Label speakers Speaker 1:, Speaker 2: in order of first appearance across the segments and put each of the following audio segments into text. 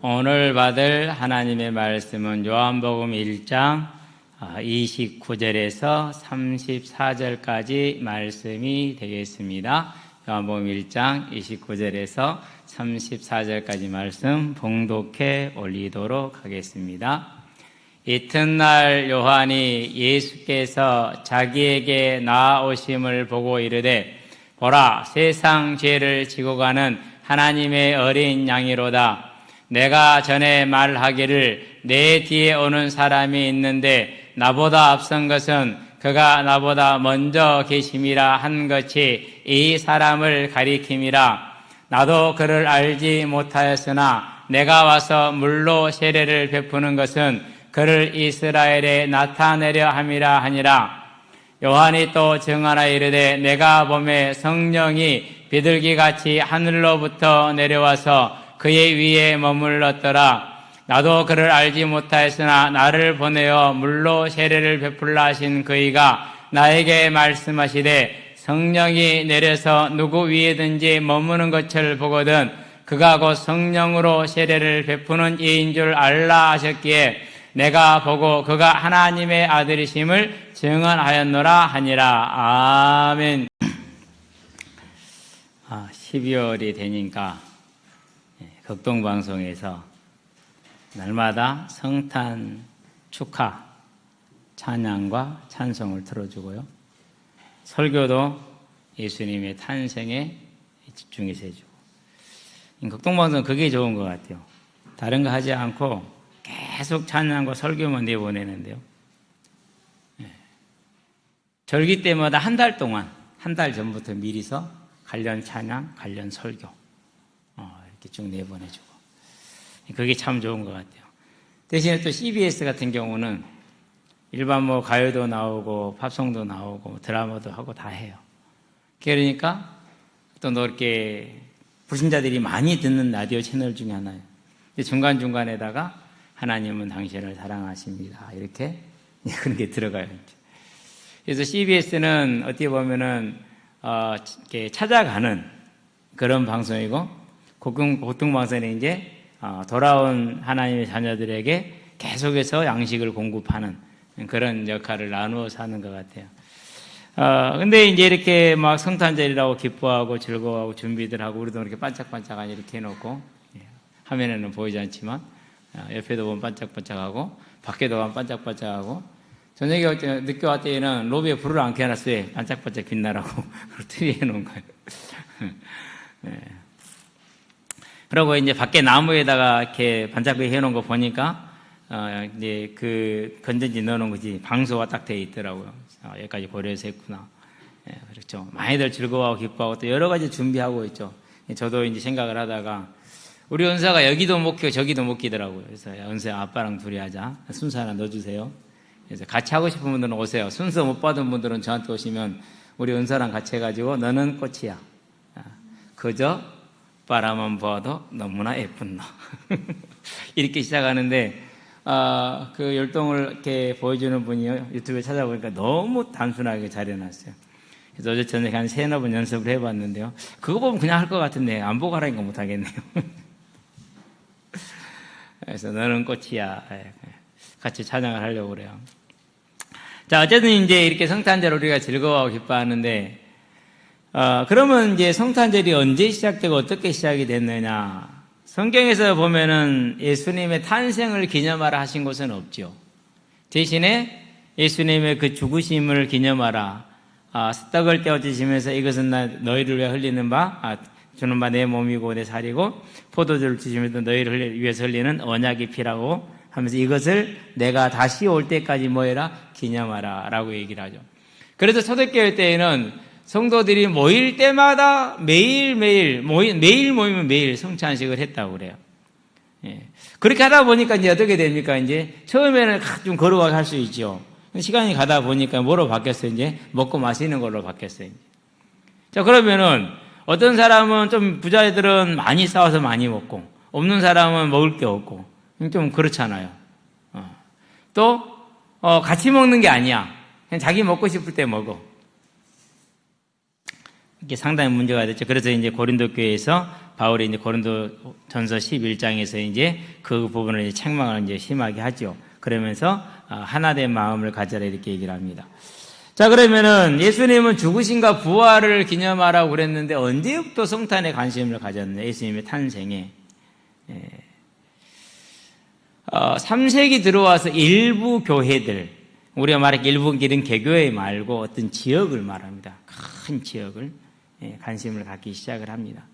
Speaker 1: 오늘 받을 하나님의 말씀은 요한복음 1장 29절에서 34절까지 말씀이 되겠습니다. 요한복음 1장 29절에서 34절까지 말씀 봉독해 올리도록 하겠습니다. 이튿날 요한이 예수께서 자기에게 나아오심을 보고 이르되 보라, 세상 죄를 지고 가는 하나님의 어린 양이로다. 내가 전에 말하기를 내 뒤에 오는 사람이 있는데 나보다 앞선 것은 그가 나보다 먼저 계심이라 한 것이 이 사람을 가리킴이라. 나도 그를 알지 못하였으나 내가 와서 물로 세례를 베푸는 것은 그를 이스라엘에 나타내려 함이라 하니라. 요한이 또 증언하여 이르되 내가 보매 성령이 비둘기같이 하늘로부터 내려와서 그의 위에 머물렀더라. 나도 그를 알지 못하였으나 나를 보내어 물로 세례를 베풀라 하신 그이가 나에게 말씀하시되 성령이 내려서 누구 위에든지 머무는 것을 보거든 그가 곧 성령으로 세례를 베푸는 이인 줄 알라 하셨기에 내가 보고 그가 하나님의 아들이심을 증언하였노라 하니라. 아멘. 12월이 되니까 극동방송에서 날마다 성탄 축하 찬양과 찬송을 틀어주고요. 설교도 예수님의 탄생에 집중해서 해주고. 극동방송은 그게 좋은 것 같아요. 다른 거 하지 않고 계속 찬양과 설교만 내보내는데요. 절기 때마다 한 달 동안, 한 달 전부터 미리서 관련 찬양, 관련 설교 이렇게 쭉 내보내주고. 그게 참 좋은 것 같아요. 대신에 또 CBS 같은 경우는 일반 가요도 나오고 팝송도 나오고 드라마도 하고 다 해요. 그러니까 또 이렇게 불신자들이 많이 듣는 라디오 채널 중에 하나예요. 중간중간에다가 하나님은 당신을 사랑하십니다. 이렇게 그런 게 들어가요. 그래서 CBS는 어떻게 보면은 이렇게 찾아가는 그런 방송이고, 고통방송은 이제 돌아온 하나님의 자녀들에게 계속해서 양식을 공급하는 그런 역할을 나누어서 하는 것 같아요. 근데 이제 이렇게 막 성탄절이라고 기뻐하고 즐거워하고 준비들 하고, 우리도 이렇게 반짝반짝하니 이렇게 해놓고, 화면에는 보이지 않지만, 옆에도 보면 반짝반짝하고, 밖에도 보면 반짝반짝하고, 저녁에 올 때, 늦게 왔을 때는 로비에 불을 안 켜놨어요. 반짝반짝 빛나라고. 그걸 TV에 해놓은 거예요. 네. 그리고 이제 밖에 나무에다가 이렇게 반짝하게 해놓은 거 보니까, 이제 그 건전지 넣어놓은 거지, 방수가 딱 돼 있더라고요. 여기까지 고려해서 했구나. 예, 그렇죠. 많이들 즐거워하고 기뻐하고 또 여러 가지 준비하고 있죠. 저도 이제 생각을 하다가, 우리 은사가 여기도 못 켜, 저기도 못 끼더라고요. 그래서 은사야, 아빠랑 둘이 하자. 순서 하나 넣어주세요. 그래서 같이 하고 싶은 분들은 오세요. 순서 못 받은 분들은 저한테 오시면 우리 은사랑 같이 해가지고 너는 꽃이야. 그저 바라만 보아도 너무나 예쁜 너. 이렇게 시작하는데, 그 율동을 이렇게 보여주는 분이 유튜브에 찾아보니까 너무 단순하게 잘 해놨어요. 그래서 어제 저녁에 한 3-4번 연습을 해봤는데요. 그거 보면 그냥 할 것 같은데 안 보고 하라니까 못하겠네요. 그래서 너는 꽃이야. 같이 찬양을 하려고 그래요. 자, 어쨌든 이제 이렇게 성탄절 우리가 즐거워하고 기뻐하는데, 그러면 이제 성탄절이 언제 시작되고 어떻게 시작이 됐느냐. 성경에서 보면은 예수님의 탄생을 기념하라 하신 것은 없죠. 대신에 예수님의 그 죽으심을 기념하라. 떡을 떼어 드시면서 이것은 너희를 위해 흘리는 주는 바 내 몸이고 내 살이고, 포도주를 드시면서 너희를 위해서 흘리는 언약의 피라고 하면서 이것을 내가 다시 올 때까지 뭐해라? 기념하라 라고 얘기를 하죠. 그래서 초대교회 때에는 성도들이 모일 때마다 매일 모이면 매일 성찬식을 했다고 그래요. 예. 그렇게 하다 보니까 이제 어떻게 됩니까? 이제 처음에는 좀 거룩하게 할 수 있죠. 시간이 가다 보니까 뭐로 바뀌었어요? 이제 먹고 마시는 걸로 바뀌었어요. 자, 그러면은 어떤 사람은 좀 부자들은 많이 싸워서 많이 먹고, 없는 사람은 먹을 게 없고, 좀 그렇잖아요. 또 같이 먹는 게 아니야. 그냥 자기 먹고 싶을 때 먹어. 이게 상당히 문제가 됐죠. 그래서 이제 고린도 교회에서 바울이 이제 고린도 전서 11장에서 이제 그 부분을 이제 책망을 이제 심하게 하죠. 그러면서 하나된 마음을 가져라 이렇게 얘기를 합니다. 자, 그러면은 예수님은 죽으심과 부활을 기념하라고 그랬는데 언제부터 성탄에 관심을 가졌느냐? 예수님의 탄생에. 3세기 들어와서 일부 교회들, 우리가 말하기 일부 길은 개교회 말고 어떤 지역을 말합니다. 큰 지역을 관심을 갖기 시작을 합니다.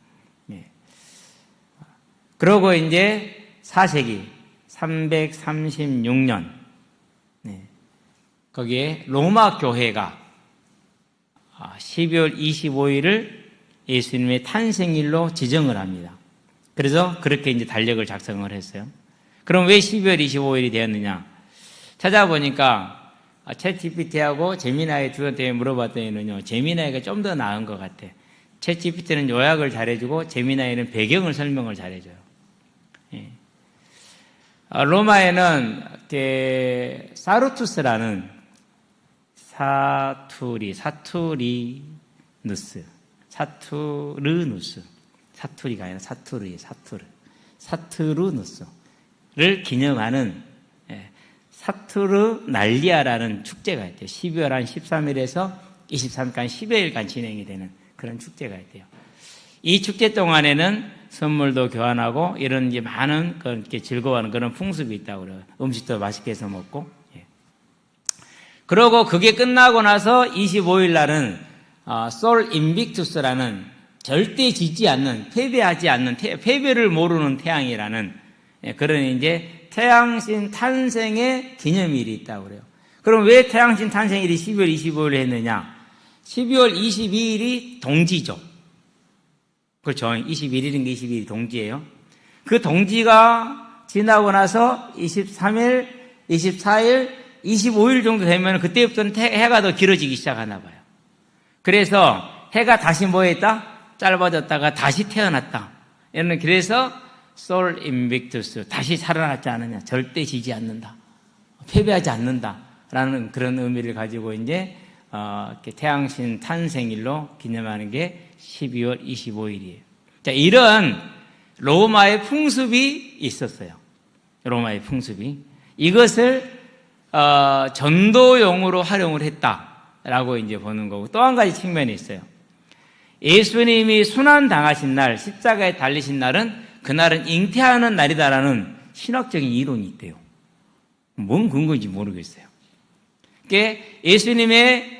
Speaker 1: 그러고 이제 4세기 336년 거기에 로마 교회가 12월 25일을 예수님의 탄생일로 지정을 합니다. 그래서 그렇게 이제 달력을 작성을 했어요. 그럼 왜 12월 25일이 되었느냐? 찾아보니까 챗GPT하고 제미나이 두한테 물어봤더니는요, 제미나이가 좀 더 나은 것 같아. 챗GPT는 요약을 잘해주고 제미나이는 배경을 설명을 잘해줘요. 로마에는 사투리누스, 사투리가 아니라 사투르누스를 기념하는 사투르날리아라는 축제가 있대요. 12월 한 13일에서 23일간 10여일간 진행이 되는 그런 축제가 있대요. 이 축제 동안에는 선물도 교환하고 이런 이제 많은 이렇게 즐거워하는 그런 풍습이 있다고 그래요. 음식도 맛있게 해서 먹고. 그러고 그게 끝나고 나서 25일 날은 솔 인빅투스라는 절대 지지 않는, 패배하지 않는, 패배를 모르는 태양이라는 그런 이제 태양신 탄생의 기념일이 있다고 그래요. 그럼 왜 태양신 탄생일이 12월 25일을 했느냐? 12월 22일이 동지죠. 그렇죠. 21일인가 22일이 동지예요. 그 동지가 지나고 나서 23일, 24일, 25일 정도 되면 그때부터는 해가 더 길어지기 시작하나 봐요. 그래서 해가 다시 뭐 했다? 짧아졌다가 다시 태어났다. 그래서 솔 인빅투스, 다시 살아났지 않느냐. 절대 지지 않는다. 패배하지 않는다. 라는 그런 의미를 가지고 이제 태양신 탄생일로 기념하는 게 12월 25일이에요. 자, 이런 로마의 풍습이 있었어요. 로마의 풍습이. 이것을 전도용으로 활용을 했다라고 이제 보는 거고, 또 한 가지 측면이 있어요. 예수님이 순환당하신 날, 십자가에 달리신 날은 그날은 잉태하는 날이다라는 신학적인 이론이 있대요. 뭔 근거인지 모르겠어요. 예수님의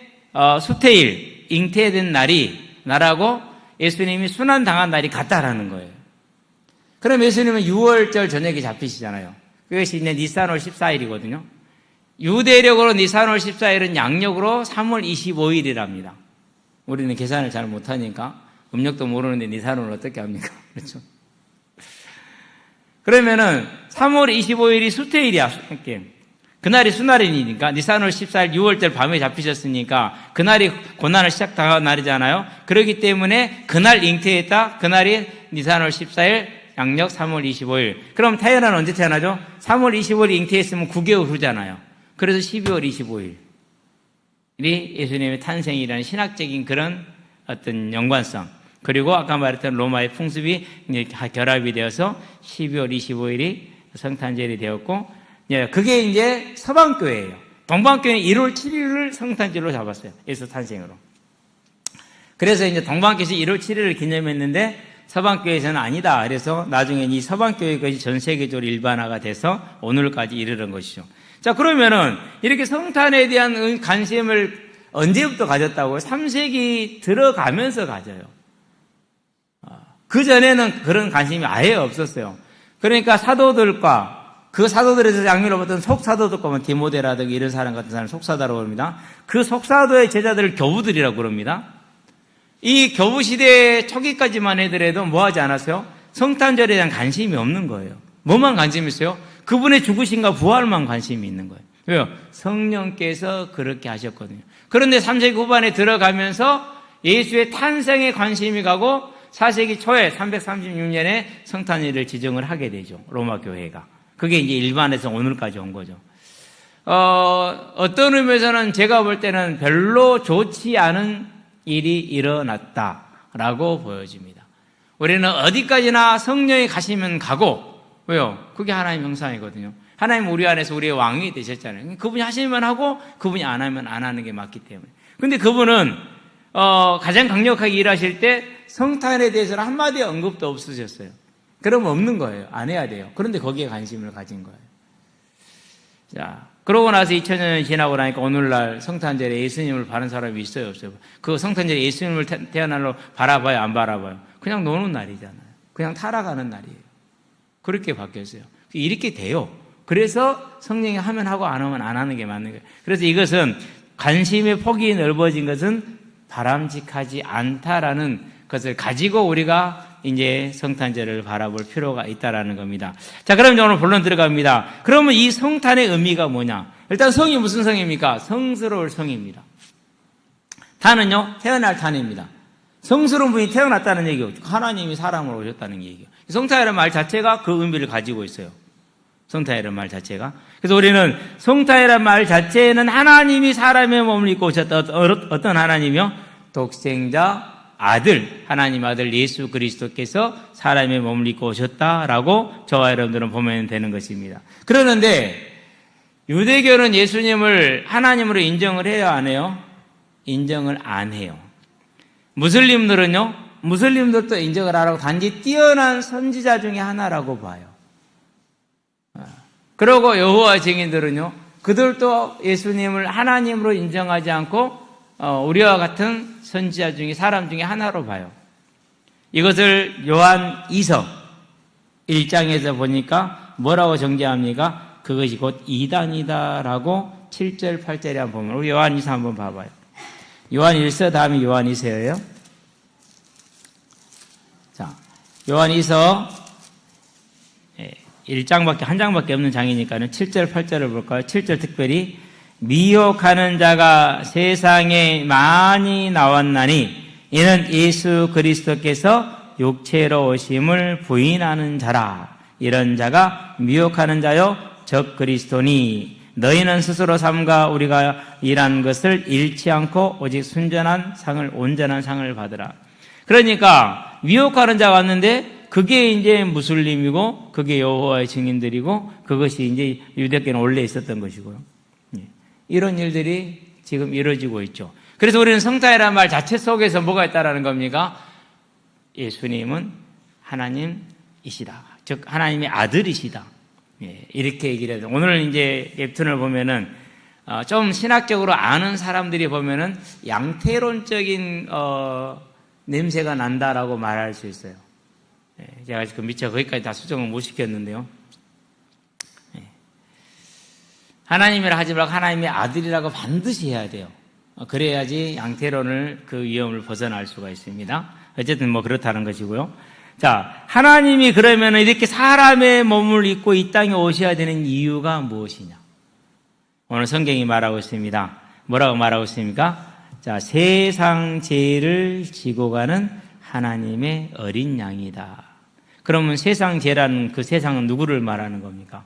Speaker 1: 수태일, 잉태된 날이 나라고 예수님이 순환당한 날이 같다라는 거예요. 그럼 예수님은 6월절 저녁에 잡히시잖아요. 그것이 이제 니산월 14일이거든요. 유대력으로 니산월 14일은 양력으로 3월 25일이랍니다. 우리는 계산을 잘 못하니까 음력도 모르는데 니산월을 어떻게 합니까? 그렇죠? 그러면은 3월 25일이 수태일이야. 그날이 수날이니까 니산월 14일 6월절 밤에 잡히셨으니까 그날이 고난을 시작당한 날이잖아요. 그렇기 때문에 그날 잉태했다. 그날이 니산월 14일 양력 3월 25일. 그럼 태어나는 언제 태어나죠? 3월 25일 잉태했으면 9개월 후잖아요. 그래서 12월 25일이 예수님의 탄생이라는 신학적인 그런 어떤 연관성, 그리고 아까 말했던 로마의 풍습이 이제 결합이 되어서 12월 25일이 성탄절이 되었고, 그게 이제 서방교회예요. 동방교회는 1월 7일을 성탄절로 잡았어요. 예수 탄생으로. 그래서 이제 동방교회에서 1월 7일을 기념했는데 서방교회에서는 아니다. 그래서 나중에 이 서방교회 것이 전 세계적으로 일반화가 돼서 오늘까지 이르는 것이죠. 자, 그러면은 이렇게 성탄에 대한 관심을 언제부터 가졌다고요? 3세기 들어가면서 가져요. 그전에는 그런 관심이 아예 없었어요. 그러니까 사도들과 그 사도들에서 양면을 봤던 속사도들과 뭐 디모데라든가 이런 사람 같은 사람을 속사다라고 합니다. 그 속사도의 제자들을 교부들이라고 그럽니다. 이 교부 시대 초기까지만 해더라도 뭐 하지 않았어요? 성탄절에 대한 관심이 없는 거예요. 뭐만 관심이 있어요? 그분의 죽으심과 부활만 관심이 있는 거예요. 왜요? 성령께서 그렇게 하셨거든요. 그런데 3세기 후반에 들어가면서 예수의 탄생에 관심이 가고 4세기 초에 336년에 성탄일을 지정을 하게 되죠. 로마 교회가. 그게 이제 일반에서 오늘까지 온 거죠. 어떤 의미에서는 제가 볼 때는 별로 좋지 않은 일이 일어났다라고 보여집니다. 우리는 어디까지나 성령이 가시면 가고, 왜요? 그게 하나님의 형상이거든요. 하나님 우리 안에서 우리의 왕이 되셨잖아요. 그분이 하시면 하고 그분이 안 하면 안 하는 게 맞기 때문에. 근데 그분은 가장 강력하게 일하실 때 성탄에 대해서는 한마디 언급도 없으셨어요. 그러면 없는 거예요. 안 해야 돼요. 그런데 거기에 관심을 가진 거예요. 자, 그러고 나서 2000년이 지나고 나니까 오늘날 성탄절에 예수님을 바른 사람이 있어요, 없어요? 그 성탄절에 예수님을 태어날로 바라봐요, 안 바라봐요? 그냥 노는 날이잖아요. 그냥 타락하는 날이에요. 그렇게 바뀌었어요. 이렇게 돼요. 그래서 성령이 하면 하고 안 하면 안 하는 게 맞는 거예요. 그래서 이것은 관심의 폭이 넓어진 것은 바람직하지 않다라는 것을 가지고 우리가 이제 성탄절을 바라볼 필요가 있다라는 겁니다. 자, 그럼 이제 오늘 본론 들어갑니다. 그러면 이 성탄의 의미가 뭐냐? 일단 성이 무슨 성입니까? 성스러울 성입니다. 탄은요, 태어날 탄입니다. 성스러운 분이 태어났다는 얘기예요. 하나님이 사람으로 오셨다는 얘기예요. 성탄이라는 말 자체가 그 의미를 가지고 있어요. 성탄이라는 말 자체가. 그래서 우리는 성탄이라는 말 자체에는 하나님이 사람의 몸을 입고 오셨다. 어떤 하나님이요? 독생자 아들, 하나님 아들 예수 그리스도께서 사람의 몸을 입고 오셨다라고 저와 여러분들은 보면 되는 것입니다. 그러는데 유대교는 예수님을 하나님으로 인정을 해요, 안 해요? 인정을 안 해요. 무슬림들은요? 무슬림들도 인정을 안 하고 단지 뛰어난 선지자 중에 하나라고 봐요. 그리고 여호와 증인들은요, 그들도 예수님을 하나님으로 인정하지 않고 우리와 같은 선지자 중에 사람 중에 하나로 봐요. 이것을 요한 2서 1장에서 보니까 뭐라고 정죄합니까? 그것이 곧 이단이다라고 7절 8절에 한번 보면 우리 요한 2서 한번 봐봐요. 요한 1서 다음에 요한 2서예요. 자, 요한 2서 1장밖에, 한 장밖에 없는 장이니까는 7절, 8절을 볼까요? 7절 특별히, 미혹하는 자가 세상에 많이 나왔나니, 이는 예수 그리스도께서 육체로 오심을 부인하는 자라. 이런 자가 미혹하는 자요, 적 그리스도니, 너희는 스스로 삼가 우리가 일한 것을 잃지 않고 오직 순전한 상을, 온전한 상을 받으라. 그러니까, 미혹하는 자가 왔는데, 그게 이제 무슬림이고, 그게 여호와의 증인들이고, 그것이 이제 유대교는 원래 있었던 것이고요. 이런 일들이 지금 이루어지고 있죠. 그래서 우리는 성탄이라는 말 자체 속에서 뭐가 있다라는 겁니까? 예수님은 하나님이시다. 즉, 하나님의 아들이시다. 이렇게 얘기를 해요. 오늘 이제 웹툰을 보면은, 좀 신학적으로 아는 사람들이 보면은 양태론적인, 냄새가 난다라고 말할 수 있어요. 제가 지금 미처 거기까지 다 수정을 못 시켰는데요. 하나님이라 하지 말고 하나님의 아들이라고 반드시 해야 돼요. 그래야지 양태론을 그 위험을 벗어날 수가 있습니다. 어쨌든 뭐 그렇다는 것이고요. 자, 하나님이 그러면 이렇게 사람의 몸을 입고 이 땅에 오셔야 되는 이유가 무엇이냐? 오늘 성경이 말하고 있습니다. 뭐라고 말하고 있습니까? 자, 세상 죄를 지고 가는 하나님의 어린 양이다. 그러면 세상 죄라는 그 세상은 누구를 말하는 겁니까?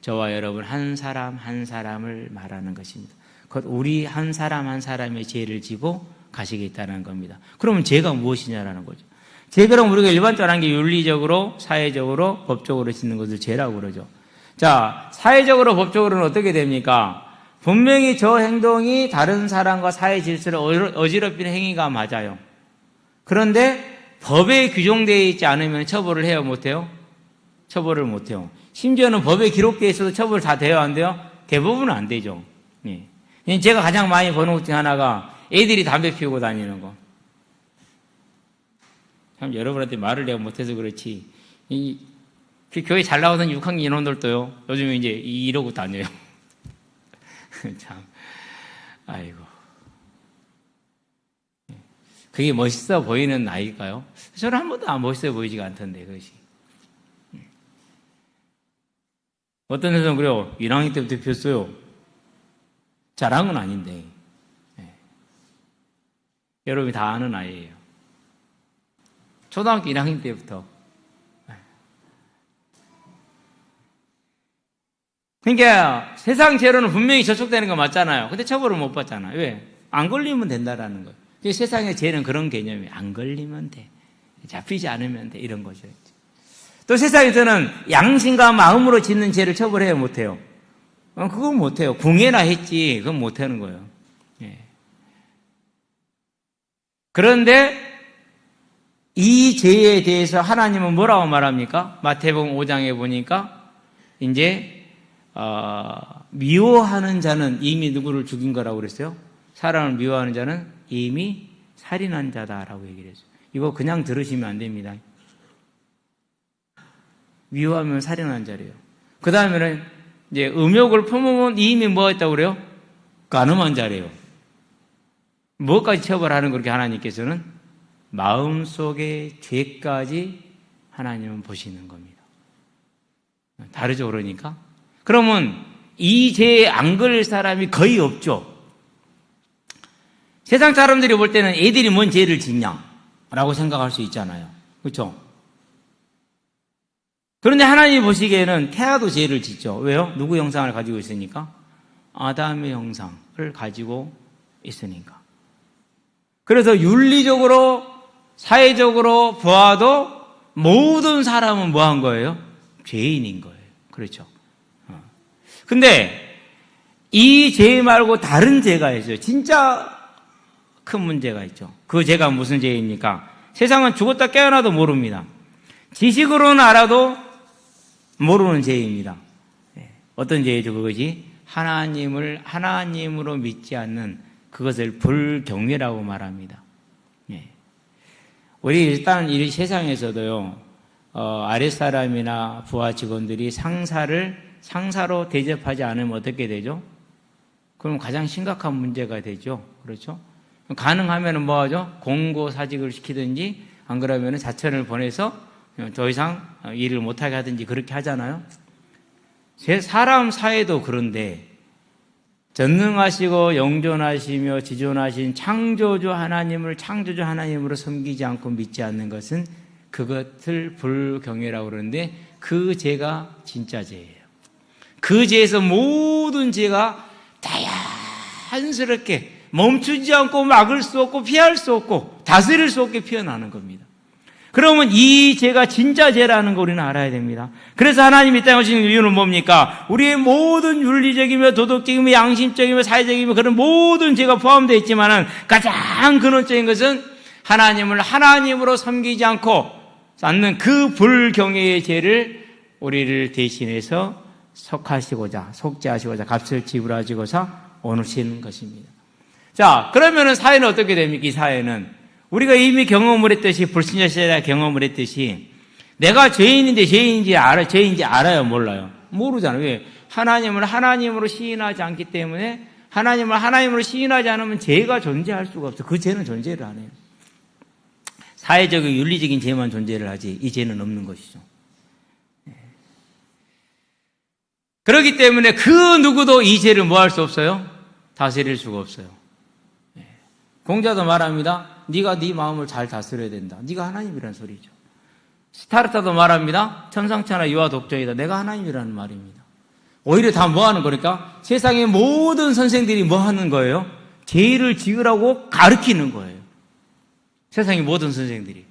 Speaker 1: 저와 여러분 한 사람 한 사람을 말하는 것입니다. 곧 우리 한 사람 한 사람의 죄를 지고 가시겠다는 겁니다. 그러면 죄가 무엇이냐라는 거죠. 죄, 그럼 우리가 일반적으로 하는 게 윤리적으로, 사회적으로, 법적으로 짓는 것을 죄라고 그러죠. 자, 사회적으로, 법적으로는 어떻게 됩니까? 분명히 저 행동이 다른 사람과 사회 질서를 어지럽히는 행위가 맞아요. 그런데 법에 규정되어 있지 않으면 처벌을 해요, 못해요? 처벌을 못해요. 심지어는 법에 기록되어 있어도 처벌 다 돼요, 안 돼요? 대부분은 안 되죠. 예. 제가 가장 많이 보는 것 중에 하나가 애들이 담배 피우고 다니는 거. 참 여러분한테 말을 내가 못해서 그렇지. 그 교회 잘 나오던 6학년 인원들도요, 요즘에 이제 이러고 다녀요. 참, 아이고. 그게 멋있어 보이는 나이일까요? 저는 한 번도 안 멋있어 보이지가 않던데, 그것이. 어떤 데서는 그래요. 1학년 때부터 피웠어요. 잘한 건 아닌데. 네. 여러분이 다 아는 아이예요. 초등학교 1학년 때부터. 그러니까 세상 죄로는 분명히 저촉되는 거 맞잖아요. 근데 처벌을 못 받잖아요. 왜? 안 걸리면 된다라는 거예요. 세상의 죄는 그런 개념이 안 걸리면 돼. 잡히지 않으면 돼. 이런 거죠. 또 세상에서는 양심과 마음으로 짓는 죄를 처벌해야 못해요. 그건 못해요. 궁예나 했지. 그건 못하는 거예요. 예. 그런데 이 죄에 대해서 하나님은 뭐라고 말합니까? 마태복음 5장에 보니까 이제 미워하는 자는 이미 누구를 죽인 거라고 그랬어요? 사람을 미워하는 자는 이미 살인한 자다라고 얘기를 했어요. 이거 그냥 들으시면 안 됩니다. 미워하면 살인한 자래요. 그 다음에는 이제 음욕을 품으면 이미 뭐 했다고 그래요? 간음한 자래요. 무엇까지 처벌하는 그렇게 하나님께서는 마음속의 죄까지 하나님은 보시는 겁니다. 다르죠, 그러니까? 그러면 이 죄에 안 걸릴 사람이 거의 없죠. 세상 사람들이 볼 때는 애들이 뭔 죄를 짓냐라고 생각할 수 있잖아요. 그렇죠? 그런데 하나님이 보시기에는 태아도 죄를 짓죠. 왜요? 누구 형상을 가지고 있으니까? 아담의 형상을 가지고 있으니까. 그래서 윤리적으로, 사회적으로 보아도 모든 사람은 뭐 한 거예요? 죄인인 거예요. 그렇죠? 근데 이 죄 말고 다른 죄가 있어요. 진짜 큰 문제가 있죠. 그 죄가 무슨 죄입니까? 세상은 죽었다 깨어나도 모릅니다. 지식으로는 알아도 모르는 죄입니다. 어떤 죄이죠, 그것이? 하나님을 하나님으로 믿지 않는 그것을 불경외라고 말합니다. 우리 일단 이 세상에서도요, 아랫사람이나 부하 직원들이 상사로 대접하지 않으면 어떻게 되죠? 그럼 가장 심각한 문제가 되죠. 그렇죠? 가능하면 뭐 하죠? 공고사직을 시키든지, 안 그러면 자천을 보내서 더 이상 일을 못하게 하든지 그렇게 하잖아요. 사람 사회도 그런데, 전능하시고 영존하시며 지존하신 창조주 하나님으로 섬기지 않고 믿지 않는 것은 그것을 불경외라고 그러는데, 그 죄가 진짜 죄예요. 그 죄에서 모든 죄가 자연스럽게 멈추지 않고 막을 수 없고 피할 수 없고 다스릴 수 없게 피어나는 겁니다. 그러면 이 죄가 진짜 죄라는 거 우리는 알아야 됩니다. 그래서 하나님이 이 땅에 오신 이유는 뭡니까? 우리의 모든 윤리적이며 도덕적이며 양심적이며 사회적이며 그런 모든 죄가 포함되어 있지만은 가장 근원적인 것은 하나님을 하나님으로 섬기지 않는 그 불경외의 죄를 우리를 대신해서 속죄하시고자 값을 지불하시고자 오시는 것입니다. 자, 그러면은 사회는 어떻게 됩니까? 이 사회는 우리가 이미 경험을 했듯이, 불신자 시대에 경험을 했듯이, 내가 죄인인지 알아요, 몰라요? 모르잖아요. 왜? 하나님을 하나님으로 시인하지 않기 때문에, 하나님을 하나님으로 시인하지 않으면 죄가 존재할 수가 없어. 그 죄는 존재를 안 해요. 사회적인 윤리적인 죄만 존재를 하지, 이 죄는 없는 것이죠. 그렇기 때문에 그 누구도 이 죄를 뭐 할 수 없어요? 다스릴 수가 없어요. 공자도 말합니다. 네가 네 마음을 잘 다스려야 된다. 네가 하나님이라는 소리죠. 스타르타도 말합니다. 천상천하 유아 독자이다. 내가 하나님이라는 말입니다. 오히려 다 뭐 하는 거니까? 세상의 모든 선생들이 뭐 하는 거예요? 죄를 지으라고 가르치는 거예요. 세상의 모든 선생들이.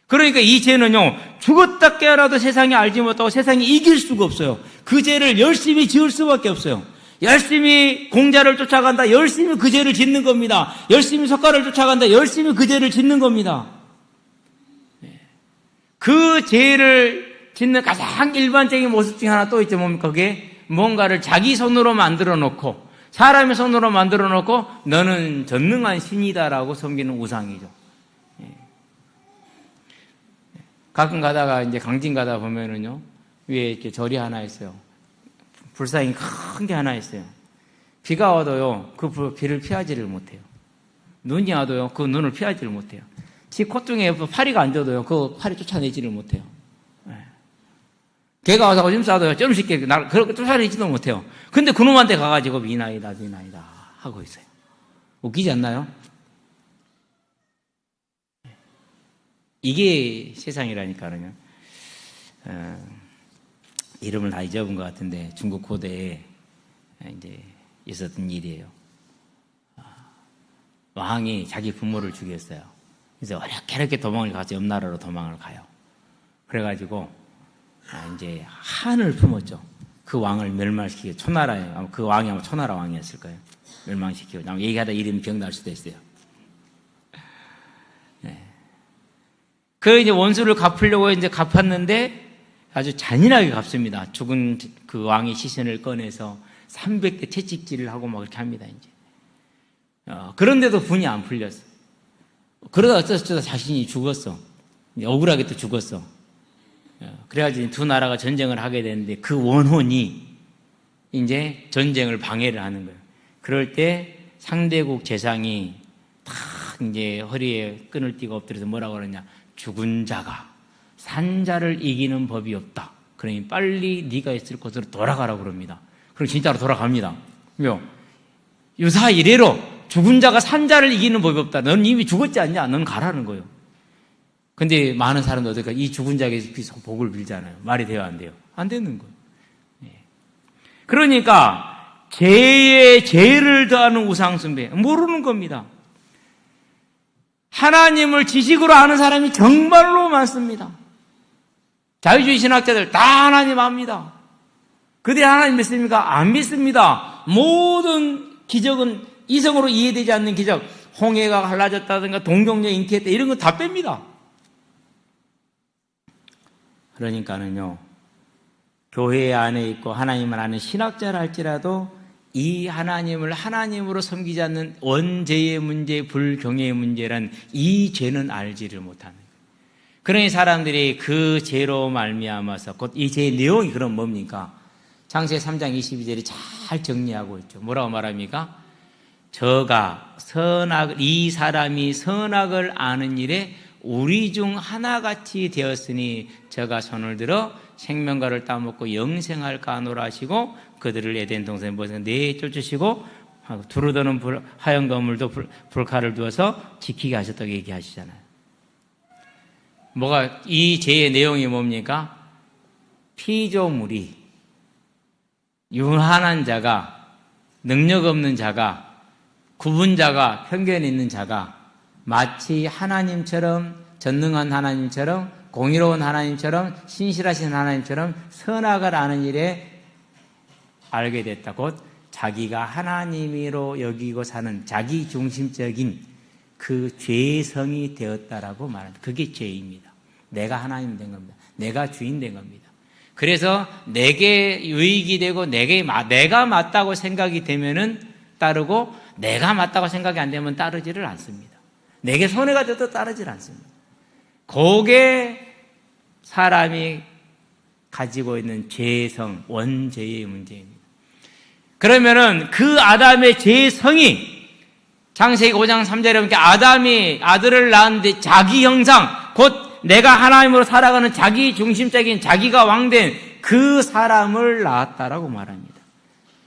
Speaker 1: 그러니까 이 죄는요, 죽었다 깨어나도 세상이 알지 못하고 세상이 이길 수가 없어요. 그 죄를 열심히 지을 수밖에 없어요. 열심히 공자를 쫓아간다. 열심히 그 죄를 짓는 겁니다. 열심히 석가를 쫓아간다. 열심히 그 죄를 짓는 겁니다. 그 죄를 짓는 가장 일반적인 모습 중에 하나 또 있죠. 뭡니까? 그게 뭔가를 자기 손으로 만들어 놓고, 사람의 손으로 만들어 놓고, 너는 전능한 신이다라고 섬기는 우상이죠. 가끔 가다가 이제 강진 가다 보면은요, 위에 이렇게 절이 하나 있어요. 불상이 큰 게 하나 있어요. 비가 와도요, 그 비를 피하지를 못해요. 눈이 와도요, 그 눈을 피하지를 못해요. 지 콧등에 파리가 앉아도요, 그 파리 쫓아내지를 못해요. 개가 와서 오줌 싸도요, 좀 쉽게 그렇게 쫓아내지도 못해요. 근데 그놈한테 가가지고 미나이다 하고 있어요. 웃기지 않나요? 이게 세상이라니까요. 이름을 다 잊어본 것 같은데 중국 고대에 이제 있었던 일이에요. 왕이 자기 부모를 죽였어요. 그래서 어렵게 도망을 가서 옆 나라로 도망을 가요. 그래가지고 이제 한을 품었죠. 그 왕을 멸망시키고 초나라에 그 왕이 아마 초나라 왕이었을 거예요. 멸망시키고 아마 얘기하다 이름이 기억날 수도 있어요. 네. 그 이제 원수를 갚으려고 이제 갚았는데 아주 잔인하게 갚습니다. 죽은 그 왕의 시신을 꺼내서 300대 채찍질을 하고 막 이렇게 합니다. 이제 그런데도 분이 안 풀렸어. 그러다 어쩌다 자신이 죽었어. 억울하게 또 죽었어. 그래가지고 두 나라가 전쟁을 하게 되는데 그 원혼이 이제 전쟁을 방해를 하는 거예요. 그럴 때 상대국 재상이 탁 이제 허리에 끈을 띠고 엎드려서 뭐라고 그러냐. 죽은 자가 산자를 이기는 법이 없다. 그러니 빨리 네가 있을 곳으로 돌아가라고 그럽니다. 그럼 진짜로 돌아갑니다. 유사 이래로 죽은 자가 산자를 이기는 법이 없다. 넌 이미 죽었지 않냐? 넌 가라는 거예요. 근데 많은 사람들 어떨까? 이 죽은 자에게 복을 빌잖아요. 말이 돼요, 안 돼요? 안 되는 거예요. 그러니까 죄에 죄를 더하는 우상숭배 모르는 겁니다. 하나님을 지식으로 아는 사람이 정말로 많습니다. 자유주의 신학자들 다 하나님 압니다. 그들이 하나님 믿습니까? 안 믿습니다. 모든 기적은 이성으로 이해되지 않는 기적, 홍해가 갈라졌다든가 동경녀 잉태했다 이런 거 다 뺍니다. 그러니까는요, 교회 안에 있고 하나님을 아는 신학자라 할지라도 이 하나님을 하나님으로 섬기지 않는 원죄의 문제, 불경외의 문제란 이 죄는 알지를 못하는 거예요. 그러니 사람들이 그 죄로 말미암아서 곧 이 죄의 내용이 그럼 뭡니까? 창세기 3장 22절이 잘 정리하고 있죠. 뭐라고 말합니까? 이 사람이 선악을 아는 일에 우리 중 하나같이 되었으니 저가 손을 들어 생명과를 따먹고 영생할까 하노라 하시고 그들을 에덴 동산에 모아서 내쫓으시고 두루도는 하얀 거물도 불칼을 두어서 지키게 하셨다고 얘기하시잖아요. 뭐가 이 죄의 내용이 뭡니까? 피조물이 유한한 자가 능력 없는 자가 구분자가 편견 있는 자가 마치 하나님처럼 전능한 하나님처럼 공의로운 하나님처럼 신실하신 하나님처럼 선악을 아는 일에 알게 됐다. 곧 자기가 하나님으로 여기고 사는 자기 중심적인 그 죄성이 되었다라고 말합니다. 그게 죄입니다. 내가 하나님 된 겁니다. 내가 주인 된 겁니다. 그래서 내게 유익이 되고 내가 맞다고 생각이 되면은 따르고 내가 맞다고 생각이 안 되면 따르지를 않습니다. 내게 손해가 돼도 따르질 않습니다. 그게 사람이 가지고 있는 죄성, 원죄의 문제입니다. 그러면은 그 아담의 죄성이 창세기 5장 3절에 보면 아담이 아들을 낳았는데 자기 형상, 곧 내가 하나님으로 살아가는 자기 중심적인 자기가 왕된 그 사람을 낳았다라고 말합니다.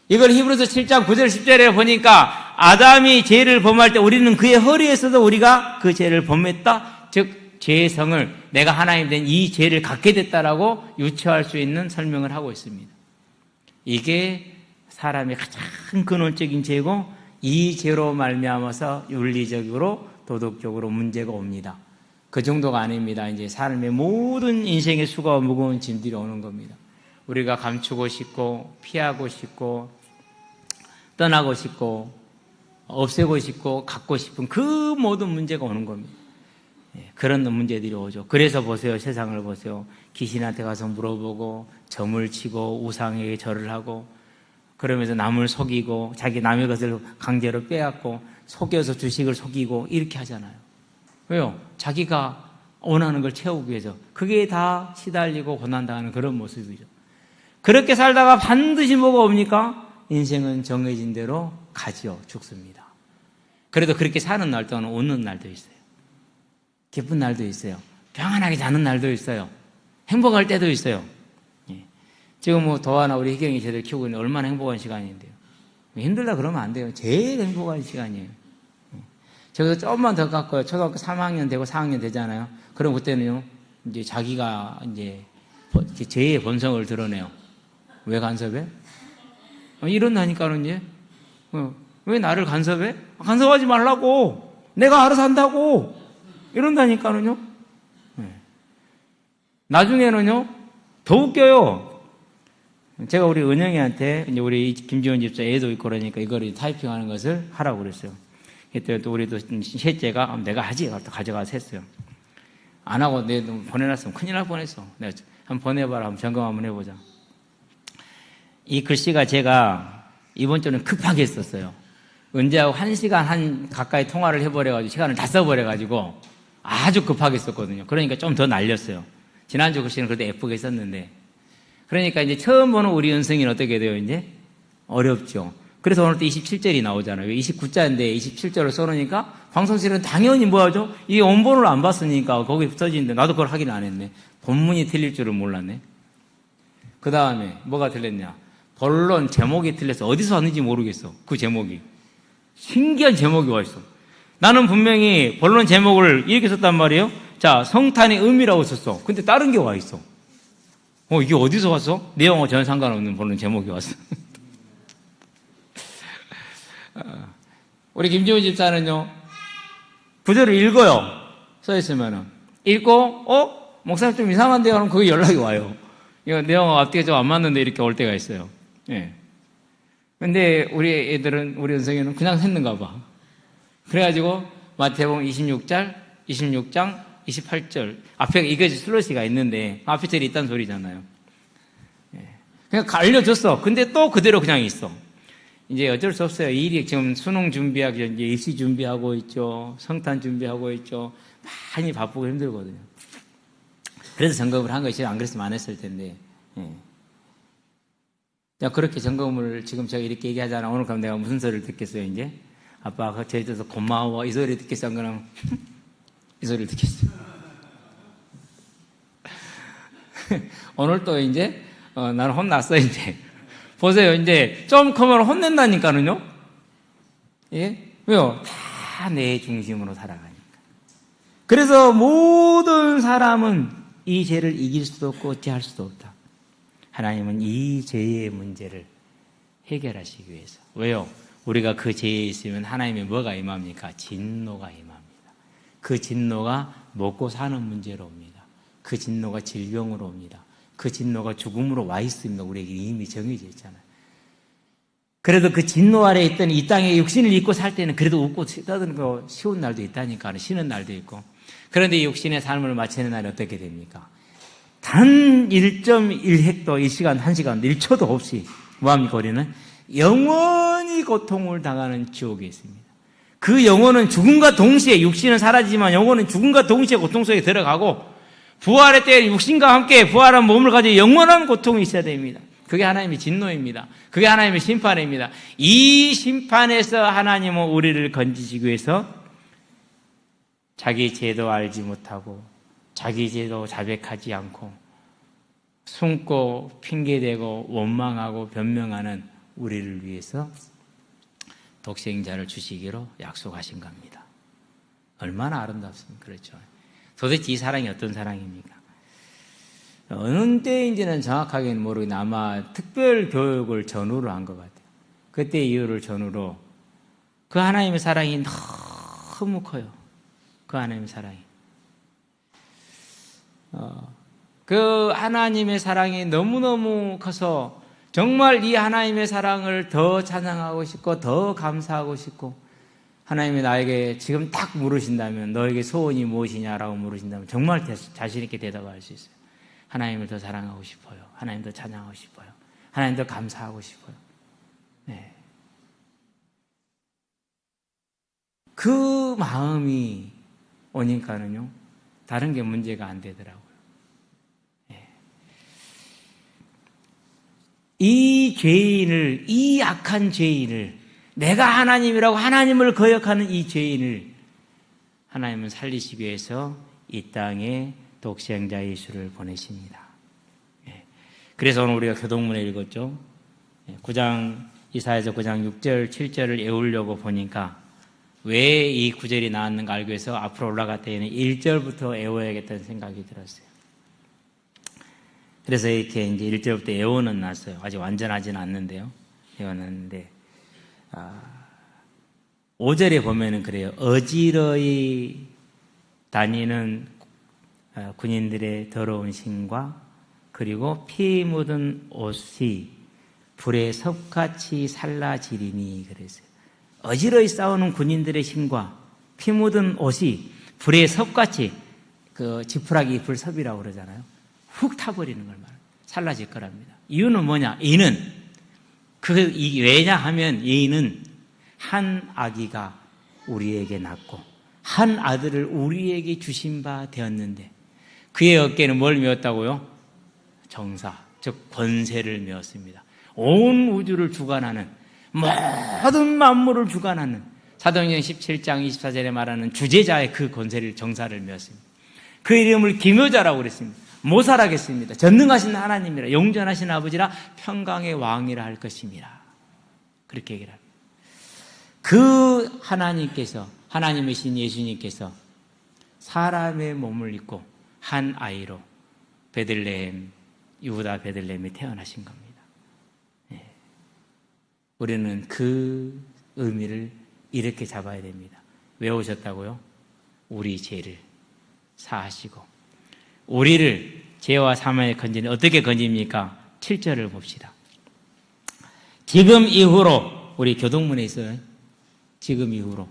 Speaker 1: 이걸 히브리서 7장 9절 10절에 보니까 아담이 죄를 범할 때 우리는 그의 허리에서도 우리가 그 죄를 범했다. 즉 죄성을 내가 하나님 된 이 죄를 갖게 됐다라고 유추할 수 있는 설명을 하고 있습니다. 이게 사람의 가장 근원적인 죄고 이 죄로 말미암아서 윤리적으로 도덕적으로 문제가 옵니다. 그 정도가 아닙니다. 이제 삶의 모든 인생의 수고와 무거운 짐들이 오는 겁니다. 우리가 감추고 싶고 피하고 싶고 떠나고 싶고 없애고 싶고 갖고 싶은 그 모든 문제가 오는 겁니다. 그런 문제들이 오죠. 그래서 보세요. 세상을 보세요. 귀신한테 가서 물어보고 점을 치고 우상에게 절을 하고 그러면서 남을 속이고 자기 남의 것을 강제로 빼앗고 속여서 주식을 속이고 이렇게 하잖아요. 왜요? 자기가 원하는 걸 채우기 위해서. 그게 다 시달리고 고난당하는 그런 모습이죠. 그렇게 살다가 반드시 뭐가 옵니까? 인생은 정해진 대로 가지요. 죽습니다. 그래도 그렇게 사는 날 동안 웃는 날도 있어요. 기쁜 날도 있어요. 평안하게 자는 날도 있어요. 행복할 때도 있어요. 지금 뭐 도하나 우리 희경이 쟤들 키우고 있는데 얼마나 행복한 시간인데요. 힘들다 그러면 안 돼요. 제일 행복한 시간이에요. 저기서 조금만 더 갖고요. 초등학교 3학년 되고 4학년 되잖아요. 그럼 그때는요, 이제 자기가 이제 죄의 본성을 드러내요. 왜 간섭해? 이런다니까는 이제 왜 나를 간섭해? 간섭하지 말라고. 내가 알아서 한다고. 이런다니까는요. 나중에는요, 더 웃겨요. 제가 우리 은영이한테, 이제 우리 김지원 집사 애도 있고 그러니까 이거를 타이핑하는 것을 하라고 그랬어요. 그때 또 우리도 셋째가 내가 하지. 가져가서 했어요. 안 하고 내 보내놨으면 큰일 날 뻔했어. 내가 한번 보내봐라. 한번 점검 한번 해보자. 이 글씨가 제가 이번 주는 급하게 했었어요. 은재하고 1시간 한 가까이 통화를 해버려가지고 시간을 다 써버려가지고 아주 급하게 썼거든요. 그러니까 좀 더 날렸어요. 지난주 글씨는 그래도 예쁘게 썼는데. 그러니까 이제 처음 보는 우리 은성이는 어떻게 돼요, 이제? 어렵죠. 그래서 오늘 또 27절이 나오잖아요. 29자인데 27절을 써놓으니까 방송실은 당연히 뭐 하죠? 이 원본을 안 봤으니까 거기 써지는데 나도 그걸 확인 안 했네. 본문이 틀릴 줄은 몰랐네. 그 다음에 뭐가 틀렸냐? 본론 제목이 틀렸어. 어디서 왔는지 모르겠어. 그 제목이. 신기한 제목이 와 있어. 나는 분명히 본론 제목을 이렇게 썼단 말이에요. 자, 성탄의 의미라고 썼어. 근데 다른 게 와 있어. 이게 어디서 왔어? 내용과 전혀 상관없는 본론 제목이 왔어. 우리 김지훈 집사는요, 구절을 읽어요. 써있으면은. 읽고, 목사님 좀 이상한데요? 그럼 그게 연락이 와요. 이거 내용과 앞뒤가 좀 안 맞는데 이렇게 올 때가 있어요. 예. 근데 우리 애들은, 우리 은성이는 그냥 했는가 봐. 그래가지고, 마태복음 26장, 28절. 앞에 이것이 슬러시가 있는데, 앞에 절이 있다는 소리잖아요. 예. 그냥 알려줬어. 근데 또 그대로 그냥 있어. 이제 어쩔 수 없어요. 이 일이 지금 수능 준비하고, 이제 입시 준비하고 있죠. 성탄 준비하고 있죠. 많이 바쁘고 힘들거든요. 그래서 점검을 한 것이 안 그랬으면 안 했을 텐데. 예. 자, 그렇게 점검을 지금 제가 이렇게 얘기하잖아. 오늘 그럼 내가 무슨 소리를 듣겠어요, 이제? 아빠가 저에 대해서 고마워. 이 소리 듣겠어? 안 그러면 이 소리를 듣겠어요. 오늘 또 이제, 나는 혼났어, 이제. 보세요. 이제 좀 크면 혼낸다니까는요. 예? 왜요? 다 내 중심으로 살아가니까. 그래서 모든 사람은 이 죄를 이길 수도 없고 어찌할 수도 없다. 하나님은 이 죄의 문제를 해결하시기 위해서. 왜요? 우리가 그 죄에 있으면 하나님의 뭐가 임합니까? 진노가 임합니다. 그 진노가 먹고 사는 문제로 옵니다. 그 진노가 질병으로 옵니다. 그 진노가 죽음으로 와 있습니다. 우리에게 이미 정해져 있잖아요. 그래도 그 진노 아래에 있던 이 땅에 육신을 입고 살 때는 그래도 웃고 떠드는 쉬운 날도 있다니까. 쉬는 날도 있고. 그런데 이 육신의 삶을 마치는 날이 어떻게 됩니까? 단 1.1헥도 1시간, 1시간, 1초도 없이 뭐합니까? 우리는 영원히 고통을 당하는 지옥에 있습니다. 그 영혼은 죽음과 동시에 육신은 사라지지만 영혼은 죽음과 동시에 고통 속에 들어가고 부활의 때에 육신과 함께 부활한 몸을 가지고 영원한 고통이 있어야 됩니다. 그게 하나님의 진노입니다. 그게 하나님의 심판입니다. 이 심판에서 하나님은 우리를 건지시기 위해서 자기 죄도 알지 못하고 자기 죄도 자백하지 않고 숨고 핑계대고 원망하고 변명하는 우리를 위해서 독생자를 주시기로 약속하신 겁니다. 얼마나 아름답습니까? 그렇죠. 도대체 이 사랑이 어떤 사랑입니까? 어느 때인지는 정확하게는 모르겠는데 아마 특별 교육을 전후로 한 것 같아요. 그때 이후를 전후로 그 하나님의 사랑이 너무 커요. 그 하나님의 사랑이. 그 하나님의 사랑이 너무너무 커서 정말 이 하나님의 사랑을 더 찬양하고 싶고 더 감사하고 싶고 하나님이 나에게 지금 딱 물으신다면 너에게 소원이 무엇이냐라고 물으신다면 정말 자신 있게 대답할 수 있어요. 하나님을 더 사랑하고 싶어요. 하나님 더 찬양하고 싶어요. 하나님 더 감사하고 싶어요. 네. 그 마음이 오니까는요 다른 게 문제가 안 되더라고요. 네. 이 죄인을, 이 악한 죄인을, 내가 하나님이라고 하나님을 거역하는 이 죄인을 하나님은 살리시기 위해서 이 땅에 독생자 예수를 보내십니다. 그래서 오늘 우리가 교동문에 읽었죠. 9장, 이사야서 9장 6절, 7절을 외우려고 보니까 왜 이 구절이 나왔는가 알기 위해서 앞으로 올라갈 때에는 1절부터 외워야겠다는 생각이 들었어요. 그래서 이렇게 이제 1절부터 외워는 놨어요. 아직 완전하지는 않는데요. 외워놨는데, 5절에 보면은 그래요. 어지러이 다니는 군인들의 더러운 신과 그리고 피 묻은 옷이 불에 섭같이 살라지리니 그랬어요. 어지러이 싸우는 군인들의 신과 피 묻은 옷이 불에 섭같이 그 지푸라기 불섭이라고 그러잖아요. 훅 타버리는 걸 말해요. 살라질 거랍니다. 이유는 뭐냐? 이는 왜냐하면 이는 한 아기가 우리에게 낳고 한 아들을 우리에게 주신 바 되었는데 그의 어깨는 뭘 메었다고요? 정사, 즉 권세를 메었습니다. 온 우주를 주관하는 모든 만물을 주관하는 사도행전 17장 24절에 말하는 주제자의 그 권세를 정사를 메었습니다. 그 이름을 기묘자라고 그랬습니다. 모살하겠습니다. 전능하신 하나님이라 영전하신 아버지라 평강의 왕이라 할 것입니다. 그렇게 얘기를 합니다. 그 하나님께서 하나님이신 예수님께서 사람의 몸을 입고 한 아이로 베들레헴 유다 베들레헴에 태어나신 겁니다. 우리는 그 의미를 이렇게 잡아야 됩니다. 왜 오셨다고요? 우리 죄를 사하시고 우리를 죄와 사망에 건지는 어떻게 건집니까? 7절을 봅시다. 지금 이후로 우리 교동문에 있어요. 지금 이후로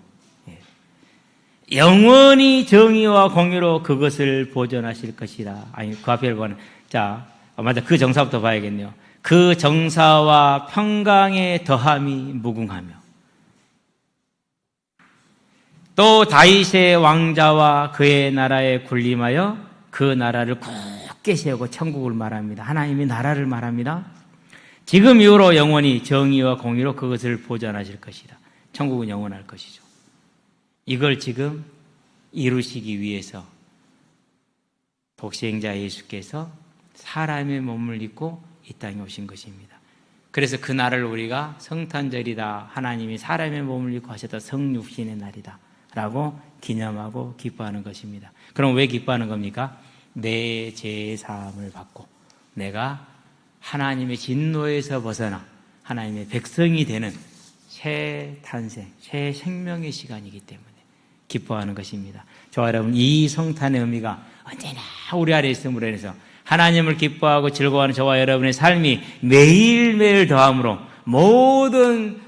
Speaker 1: 영원히 정의와 공의로 그것을 보존하실 것이라. 아니 그 앞에 보는 자 맞아 그 정사부터 봐야겠네요. 그 정사와 평강의 더함이 무궁하며 또 다윗의 왕자와 그의 나라에 군림하여 그 나라를 굳게 세우고 천국을 말합니다. 하나님이 나라를 말합니다. 지금 이후로 영원히 정의와 공의로 그것을 보존하실 것이다. 천국은 영원할 것이죠. 이걸 지금 이루시기 위해서 독생자 예수께서 사람의 몸을 입고 이 땅에 오신 것입니다. 그래서 그 날을 우리가 성탄절이다. 하나님이 사람의 몸을 입고 하셨다. 성육신의 날이다. 라고 기념하고 기뻐하는 것입니다. 그럼 왜 기뻐하는 겁니까? 내 죄 사함을 받고 내가 하나님의 진노에서 벗어나 하나님의 백성이 되는 새 탄생, 새 생명의 시간이기 때문에 기뻐하는 것입니다. 저와 여러분, 이 성탄의 의미가 언제나 우리 안에 있음으로 인해서 하나님을 기뻐하고 즐거워하는 저와 여러분의 삶이 매일매일 더함으로 모든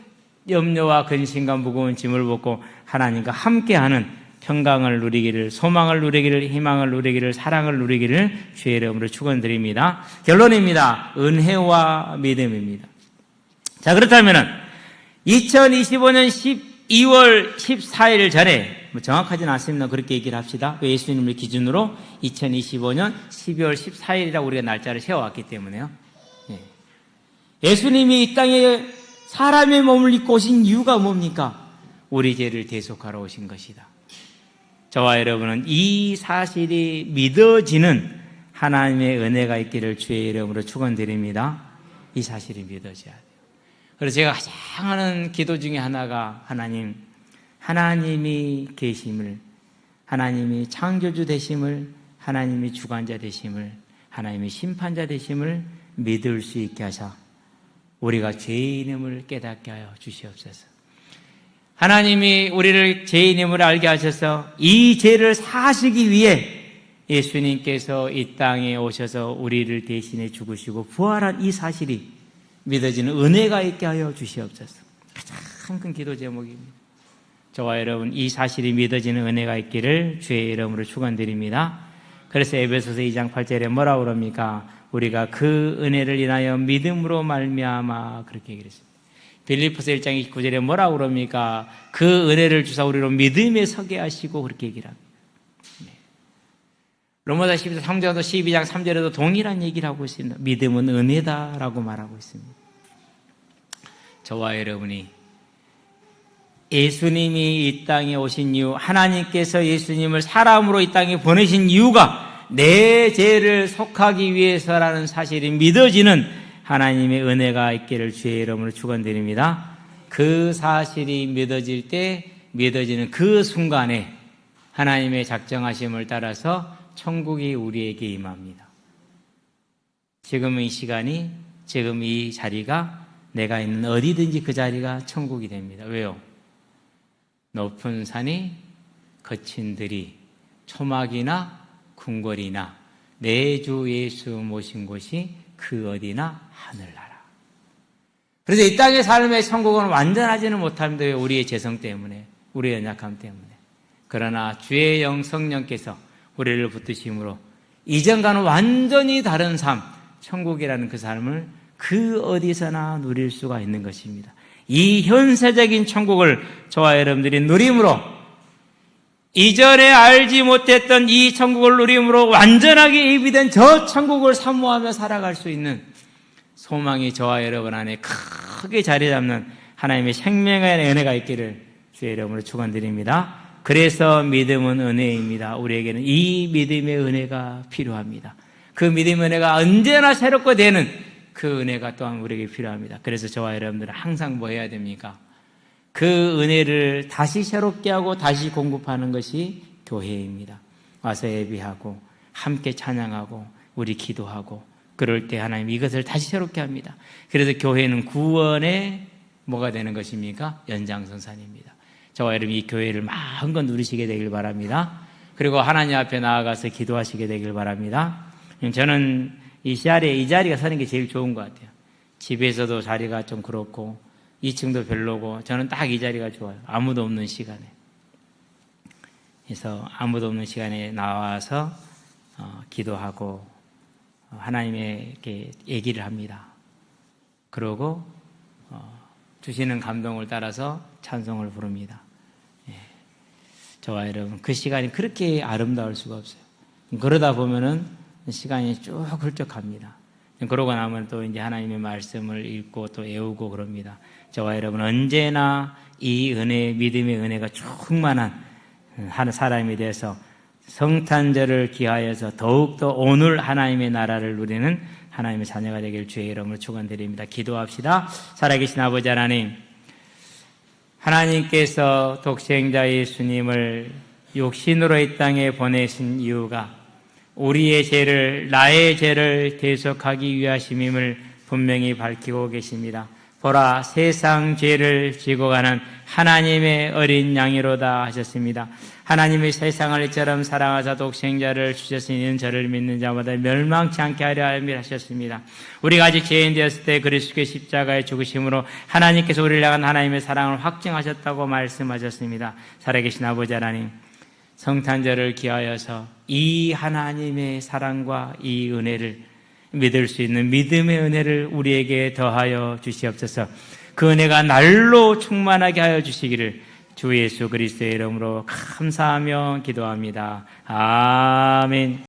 Speaker 1: 염려와 근심과 무거운 짐을 벗고 하나님과 함께하는 평강을 누리기를, 소망을 누리기를, 희망을 누리기를, 사랑을 누리기를 주의 이름으로 축원드립니다. 결론입니다. 은혜와 믿음입니다. 자, 그렇다면은 2025년 12월 14일 전에 정확하지는 않습니다. 그렇게 얘기를 합시다. 예수님을 기준으로 2025년 12월 14일이라고 우리가 날짜를 세워왔기 때문에요. 예수님이 이 땅에 사람의 몸을 입고 오신 이유가 뭡니까? 우리 죄를 대속하러 오신 것이다. 저와 여러분은 이 사실이 믿어지는 하나님의 은혜가 있기를 주의 이름으로 축원드립니다. 이 사실이 믿어져야 돼요. 그래서 제가 가장 하는 기도 중에 하나가 하나님이 계심을, 하나님이 창조주 되심을, 하나님이 주관자 되심을, 하나님이 심판자 되심을 믿을 수 있게 하사 우리가 죄인임을 깨닫게 하여 주시옵소서. 하나님이 우리를 죄인임을 알게 하셔서 이 죄를 사하시기 위해 예수님께서 이 땅에 오셔서 우리를 대신해 죽으시고 부활한 이 사실이 믿어지는 은혜가 있게 하여 주시옵소서. 가장 큰 기도 제목입니다. 저와 여러분, 이 사실이 믿어지는 은혜가 있기를 주의 이름으로 축원드립니다. 그래서 에베소서 2장 8절에 뭐라고 그럽니까? 우리가 그 은혜를 인하여 믿음으로 말미암아 그렇게 얘기를 했습니다. 빌립보서 1장 29절에 뭐라고 그럽니까? 그 은혜를 주사 우리로 믿음에 서게 하시고 그렇게 얘기를 합니다. 로마서 13장도 12장 3절에도 동일한 얘기를 하고 있습니다. 믿음은 은혜다라고 말하고 있습니다. 저와 여러분이 예수님이 이 땅에 오신 이유, 하나님께서 예수님을 사람으로 이 땅에 보내신 이유가 내 죄를 속하기 위해서라는 사실이 믿어지는 하나님의 은혜가 있기를 주의 이름으로 축원드립니다. 그 사실이 믿어질 때 믿어지는 그 순간에 하나님의 작정하심을 따라서 천국이 우리에게 임합니다. 지금 이 시간이, 지금 이 자리가 내가 있는 어디든지 그 자리가 천국이 됩니다. 왜요? 높은 산이 거친 들이 초막이나 궁궐이나 내 주 예수 모신 곳이 그 어디나 하늘나라. 그래서 이 땅의 삶의 천국은 완전하지는 못합니다. 우리의 재성 때문에, 우리의 연약함 때문에. 그러나 주의 영 성령께서 우리를 붙드심으로 이전과는 완전히 다른 삶, 천국이라는 그 삶을 그 어디서나 누릴 수가 있는 것입니다. 이 현세적인 천국을 저와 여러분들이 누림으로, 이전에 알지 못했던 이 천국을 누림으로 완전하게 예비된 저 천국을 사모하며 살아갈 수 있는 소망이 저와 여러분 안에 크게 자리 잡는 하나님의 생명의 은혜가 있기를 주의 이름으로 축원드립니다. 그래서 믿음은 은혜입니다. 우리에게는 이 믿음의 은혜가 필요합니다. 그 믿음의 은혜가 언제나 새롭게 되는 그 은혜가 또한 우리에게 필요합니다. 그래서 저와 여러분들은 항상 뭐 해야 됩니까? 그 은혜를 다시 새롭게 하고 다시 공급하는 것이 교회입니다. 와서 예배하고 함께 찬양하고 우리 기도하고 그럴 때 하나님 이것을 다시 새롭게 합니다. 그래서 교회는 구원의 뭐가 되는 것입니까? 연장선상입니다. 저와 여러분 이 교회를 마음껏 누리시게 되길 바랍니다. 그리고 하나님 앞에 나아가서 기도하시게 되길 바랍니다. 저는 이 자리가 서는 게 제일 좋은 것 같아요. 집에서도 자리가 좀 그렇고 2층도 별로고 저는 딱 이 자리가 좋아요. 아무도 없는 시간에. 그래서 아무도 없는 시간에 나와서 기도하고 하나님에게 얘기를 합니다. 그러고 주시는 감동을 따라서 찬송을 부릅니다. 예. 저와 여러분 그 시간이 그렇게 아름다울 수가 없어요. 그러다 보면은 시간이 쭉 훌쩍합니다. 그러고 나면 또 이제 하나님의 말씀을 읽고 또 외우고 그럽니다. 저와 여러분 언제나 이 은혜, 믿음의 은혜가 충만한 한 사람이 돼서 성탄절을 기하여서 더욱더 오늘 하나님의 나라를 누리는 하나님의 자녀가 되길 주의 이름으로 축원드립니다. 기도합시다. 살아계신 아버지 하나님, 하나님께서 독생자 예수님을 육신으로 이 땅에 보내신 이유가 우리의 죄를, 나의 죄를 대속하기 위하심임을 분명히 밝히고 계십니다. 보라, 세상 죄를 지고 가는 하나님의 어린 양이로다 하셨습니다. 하나님의 세상을 이처럼 사랑하사 독생자를 주셨으니 저를 믿는 자마다 멸망치 않게 하려 하셨습니다. 우리가 아직 죄인 되었을 때 그리스도의 십자가의 죽으심으로 하나님께서 우리를 향한 하나님의 사랑을 확증하셨다고 말씀하셨습니다. 살아계신 아버지 하나님, 성탄절을 기하여서 이 하나님의 사랑과 이 은혜를 믿을 수 있는 믿음의 은혜를 우리에게 더하여 주시옵소서. 그 은혜가 날로 충만하게 하여 주시기를 주 예수 그리스도의 이름으로 감사하며 기도합니다. 아멘.